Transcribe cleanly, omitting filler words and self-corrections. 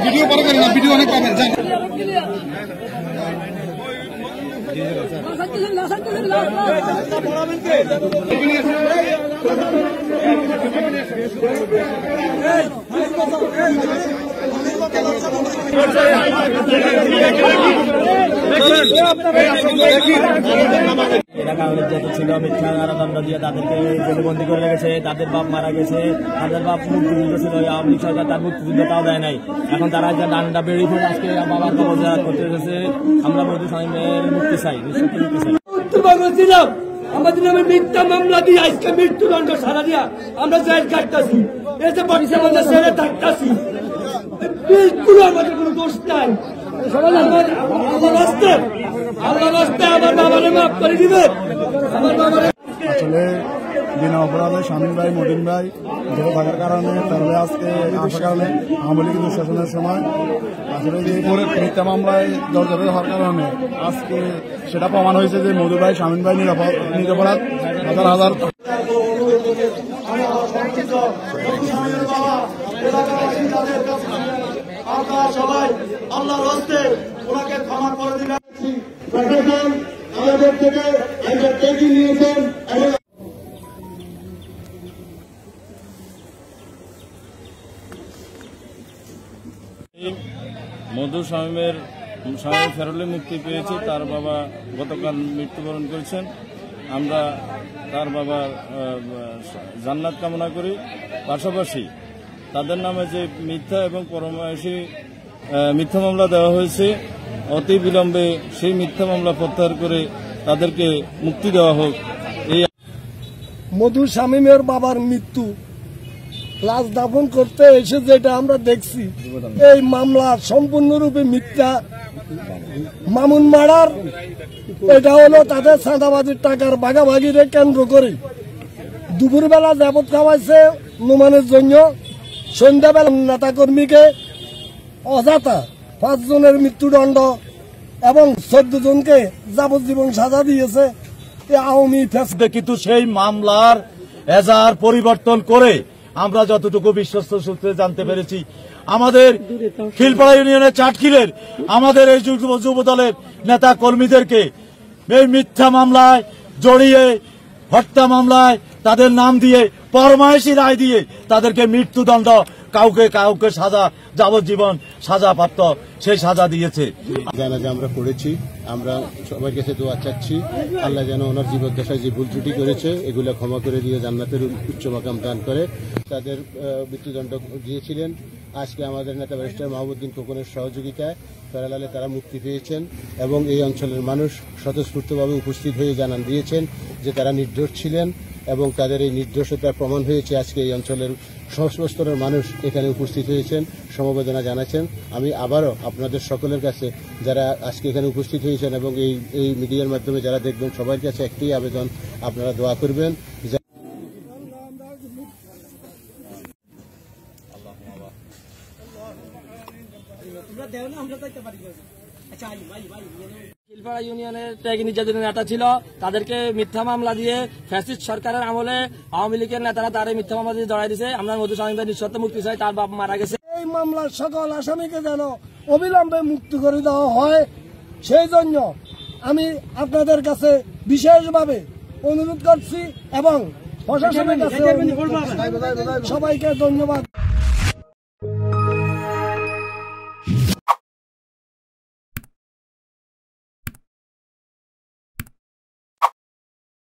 Video পরে করেন না, ভিডিও অনেক পাবেন। এলাকা যত ছিল মিথ্যা কারাদণ্ড দিয়ে তাদেরকে জেলবন্দি করে রেখেছে, তাদের বাপ মারা গেছে, তাদের বাপ মুক্তিযুদ্ধ ছিল, আওয়ামী লীগ সরকার তার মুক্তিযুদ্ধটাও দেয় নাই। এখন তারা একটা ডান্ডা বেরিয়ে ফেলে আজকে বাবার কবজা করতে এসেছে। আমরা মধু স্বামীর মুক্তি চাই, নিঃশর্ত মুক্তি চাই। উত্তরবঙ্গ ছিলাম আমাদের নামে মিথ্যা মামলা দিয়ে আজকে মৃত্যুদণ্ড সারা দিয়া আমরা জেল কাটতেছি, এসে বর্তমানে জেলে থাকতেছি। বিলকুল আমাদের কোনো দোষ নাই। আমার বাবারে মাফ করে দিবেন। আসলে বিনা অপরাধে শামীম ভাই, মতিন ভাই জেলে থাকার কারণে, তাহলে আজকে আসার কারণে আওয়ামী লীগ দুঃশাসনের সময় আসলে যে মিথ্যা মামলায় জর্জরিত হওয়ার কারণে আজকে সেটা প্রমাণ হয়েছে যে মধু ভাই, শামীম ভাই নিরপরাধ। হাজার হাজার সবাই আল্লাহর হস্তে ওনাকে ক্ষমা করে দিবেন। প্রশাসন আমাদের থেকে একটা টেকি নিয়েছেন। মধু শামীমের ফেরলে মুক্তি পেয়েছে। তার বাবা গতকাল মৃত্যুবরণ করেছেন। আমরা তার বাবার জান্নাত কামনা করি। পাশাপাশি তাদের নামে যে মিথ্যা এবং পরমায়সী মিথ্যা মামলা দেওয়া হয়েছে, অতি বিলম্বে সেই মিথ্যা মামলা প্রত্যাহার করে তাদেরকে মুক্তি দেওয়া হোক। এই মধু শামীমের বাবার মৃত্যু লাশ দাফন করতে এসে যেটা আমরা দেখছি, এই মামলা সম্পূর্ণরূপে মিথ্যা। মামুন মারার এটা হলো তাদের চাঁদাবাজির টাকার ভাগাভাগিরে কেন্দ্র করে দুপুরবেলা যাবত খাওয়াইছে নোমানের জন্য, সন্ধ্যাবেলা নেতা কর্মীকে অযথা 5 জনের মৃত্যুদণ্ড এবং 14 জনকে যাবজ্জীবন সাজা দিয়েছে আওয়ামী ফ্যাসিস্ট। কিন্তু সেই মামলার এজাহার পরিবর্তন করে আমরা যতটুকু বিশ্বস্ত সূত্রে জানতে পেরেছি, আমাদের খিলপাড়া ইউনিয়নের চাটখিলের আমাদের এই যুব দলের নেতা কর্মীদেরকে এই মিথ্যা মামলায় জড়িয়ে, হত্যা মামলায় তাদের নাম দিয়ে পরমায়েশী রায় দিয়ে তাদেরকে মৃত্যুদণ্ড, কাউকে কাউকে সাজা, যাবজ্জীবন সাজাপ্রাপ্ত সেই সাজা দিয়েছে। জানাজা আমরা পড়েছি। আমরা সবার কাছে দোয়া চাচ্ছি, আল্লাহ যেন ওনার জীবদ্দশায় যে ভুল ত্রুটি করেছে এগুলো ক্ষমা করে দিয়ে জান্নাতের উচ্চ মাকাম দান করে। তাদের মৃত্যুদণ্ড দিয়েছিলেন। আজকে আমাদের নেতা ব্যারিস্টার মাহবুবউদ্দিন খোকনের সহযোগিতায় প্যারালালে তারা মুক্তি পেয়েছেন এবং এই অঞ্চলের মানুষ স্বতঃস্ফূর্তভাবে উপস্থিত হয়ে জানান দিয়েছেন যে তারা নির্দোষ ছিলেন এবং তাদের এই নির্দোষতার প্রমাণ হয়েছে। আজকে এই অঞ্চলের সমস্ত স্তরের মানুষ এখানে উপস্থিত হয়েছেন, সমবেদনা জানাচ্ছেন। আমি আবারও আপনাদের সকলের কাছে, যারা আজকে এখানে উপস্থিত হয়েছেন এবং এই মিডিয়ার মাধ্যমে যারা দেখবেন, সবার কাছে একটাই আবেদন, আপনারা দোয়া করবেন। খিলপাড়া ইউনিয়নের ত্যাগী নির্যাতনের নেতা ছিল, তাদেরকে মিথ্যা মামলা দিয়ে ফ্যাসিস্ট সরকারের আমলে আওয়ামী লীগের নেতারা তার মিথ্যা মামলা দিয়ে জড়াই দিয়েছে। আমরা মধু স্বামীদের নিঃশর্ত মুক্তি চাই, তার বাপ মারা গেছে। এই মামলার সকল আসামিকে যেন অবিলম্বে মুক্তি করে দেওয়া হয়, সেই জন্য আমি আপনাদের কাছে বিশেষভাবে অনুরোধ করছি এবং প্রশাসনের কাছে সবাইকে ধন্যবাদ।